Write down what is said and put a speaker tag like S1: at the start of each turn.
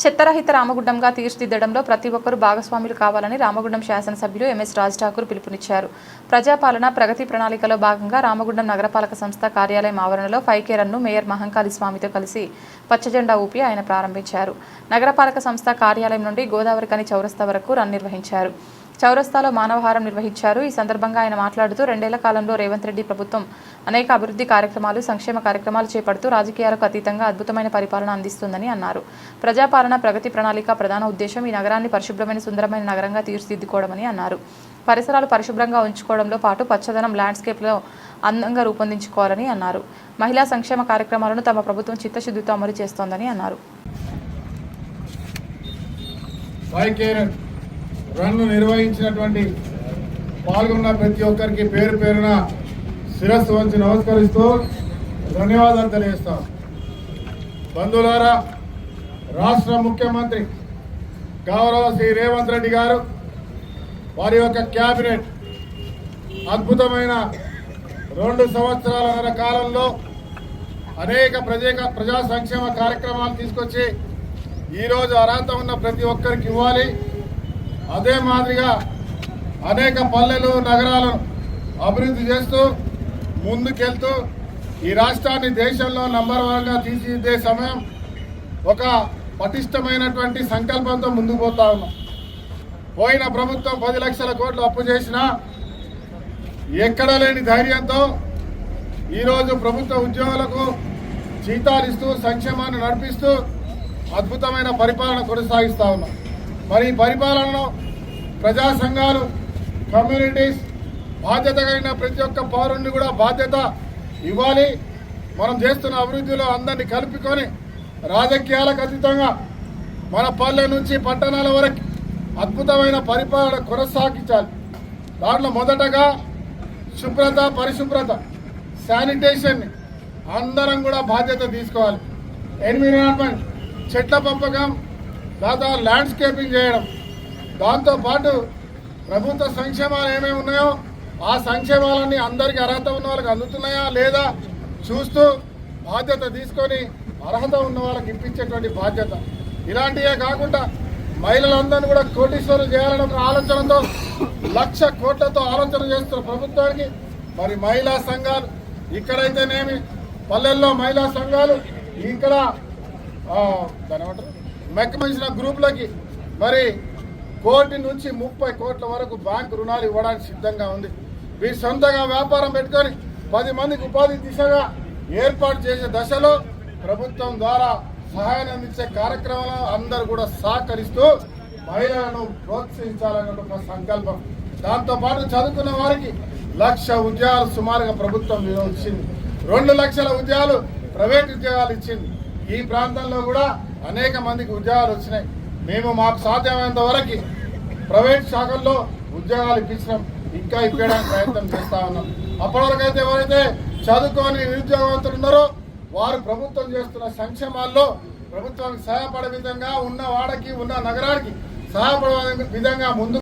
S1: చెత్తరహిత రామగుండంగా తీర్చిదిద్దడంలో ప్రతి ఒక్కరూ భాగస్వాములు కావాలని రామగుండం శాసనసభ్యులు ఎంఎస్ రాజ్ ఠాకూర్ పిలుపునిచ్చారు. ప్రజాపాలన ప్రగతి ప్రణాళికలో భాగంగా రామగుండం నగరపాలక సంస్థ కార్యాలయం ఆవరణలో 5K రన్ను మేయర్ మహంకాళి స్వామితో కలిసి పచ్చజెండా ఊపి ఆయన ప్రారంభించారు. నగరపాలక సంస్థ కార్యాలయం నుండి గోదావరికని చౌరస్తా వరకు రన్ నిర్వహించారు. చౌరస్తాలో మానవహారం నిర్వహించారు. ఈ సందర్భంగా ఆయన మాట్లాడుతూ 2 ఏళ్ల కాలంలో రేవంత్ రెడ్డి ప్రభుత్వం అనేక అభివృద్ధి కార్యక్రమాలు, సంక్షేమ కార్యక్రమాలు చేపడుతూ రాజకీయాలకు అతీతంగా అద్భుతమైన పరిపాలన అందిస్తుందని అన్నారు. ప్రజాపాలన ప్రగతి ప్రణాళిక ప్రధాన ఉద్దేశం ఈ నగరాన్ని పరిశుభ్రమైన సుందరమైన నగరంగా తీర్చిదిద్దుకోవడమని అన్నారు. పరిసరాలు పరిశుభ్రంగా ఉంచుకోవడంలో పాటు పచ్చదనం ల్యాండ్స్కేప్లో అందంగా రూపొందించుకోవాలని అన్నారు. మహిళా సంక్షేమ కార్యక్రమాలను తమ ప్రభుత్వం చిత్తశుద్ధితో అమలు చేస్తోందని అన్నారు.
S2: రన్ను నిర్వహించినటువంటి పాల్గొన్న ప్రతి ఒక్కరికి పేరు పేరున శిరస్సు వంచి నమస్కరిస్తూ ధన్యవాదాలు తెలియజేస్తాం. బంధువులారా, రాష్ట్ర ముఖ్యమంత్రి గౌరవ శ్రీ రేవంత్ రెడ్డి గారు వారి యొక్క క్యాబినెట్ అద్భుతమైన 2 సంవత్సరాల కాలంలో అనేక ప్రజా సంక్షేమ కార్యక్రమాలు తీసుకొచ్చి ఈరోజు అర్హత ఉన్న ప్రతి ఒక్కరికి ఇవ్వాలి. అదే మాదిరిగా అనేక పల్లెలు, నగరాలను అభివృద్ధి చేస్తూ ముందుకెళ్తూ ఈ రాష్ట్రాన్ని దేశంలో నంబర్ 1గా తీర్చిదిద్దే సమయం ఒక పటిష్టమైనటువంటి సంకల్పంతో ముందుకు పోతా ఉన్నాం. పోయిన ప్రభుత్వం 10 లక్షల కోట్లు అప్పు చేసినా ఎక్కడ లేని ధైర్యంతో ఈరోజు ప్రభుత్వ ఉద్యోగులకు జీతాలు ఇస్తూ సంక్షేమాన్ని నడిపిస్తూ అద్భుతమైన పరిపాలన కొనసాగిస్తా ఉన్నాం. మరి ఈ పరిపాలనలో ప్రజా సంఘాలు, కమ్యూనిటీస్ బాధ్యత కలిగిన ప్రతి ఒక్క పౌరుడిని కూడా బాధ్యత ఇవ్వాలి. మనం చేస్తున్న అభివృద్ధిలో అందరినీ కలుపుకొని రాజకీయాలకు అతీతంగా మన పల్లె నుంచి పట్టణాల వరకు అద్భుతమైన పరిపాలన కొనసాగించాలి. దాంట్లో మొదటగా శుభ్రత, పరిశుభ్రత, శానిటేషన్ని అందరం కూడా బాధ్యత తీసుకోవాలి. ఎన్విరాన్మెంట్, చెట్ల పెంపకం, దాదాపు ల్యాండ్స్కేపింగ్ చేయడం, దాంతోపాటు ప్రభుత్వ సంక్షేమాలు ఏమేమి ఉన్నాయో ఆ సంక్షేమాలన్నీ అందరికీ అర్హత ఉన్న వాళ్ళకి అందుతున్నాయా లేదా చూస్తూ బాధ్యత తీసుకొని అర్హత ఉన్న వాళ్ళకి ఇప్పించేటువంటి బాధ్యత. ఇలాంటివే కాకుండా మహిళలందరినీ కూడా కోటీశ్వరులు చేయాలని ఒక ఆలోచనతో 1,00,000 కోట్లతో ఆలోచన చేస్తున్న ప్రభుత్వానికి మరి మహిళా సంఘాలు ఇక్కడైతేనేమి పల్లెల్లో మహిళా సంఘాలు ఇక్కడ మెక్కమించిన గ్రూపులకి మరి 1 కోటి నుంచి 30 కోట్ల వరకు బ్యాంకు రుణాలు ఇవ్వడానికి సిద్ధంగా ఉంది. వీరు సొంతంగా వ్యాపారం పెట్టుకొని 10 మందికి ఉపాధి దిశగా ఏర్పాటు చేసే దశలో ప్రభుత్వం ద్వారా సహాయాన్ని అందించే కార్యక్రమాలను అందరూ కూడా సహకరిస్తూ మహిళలను ప్రోత్సహించాలనే ఒక సంకల్పం. దాంతోపాటు చదువుకున్న వారికి 1,00,000 ఉద్యోగాలు సుమారుగా ప్రభుత్వం ఇచ్చింది. 2 లక్షల ఉద్యోగాలు ప్రైవేట్ ఉద్యోగాలు ఇచ్చింది. ఈ ప్రాంతంలో కూడా అనేక మందికి ఉద్యోగాలు వచ్చినాయి. మేము మాకు సాధ్యమైనంత వరకు ప్రైవేట్ శాఖల్లో ఉద్యోగాలు ఇప్పించడం, ఇంకా ఇప్పించడానికి ప్రయత్నం చేస్తా ఉన్నాం. అప్పటివరకైతే ఎవరైతే చదువుకొని నిరుద్యోగవంతులు ఉన్నారో వారు ప్రభుత్వం చేస్తున్న సంక్షేమాల్లో ప్రభుత్వానికి సహాయపడే విధంగా ఉన్న వాడకి, ఉన్న నగరానికి సహాయపడే విధంగా ముందు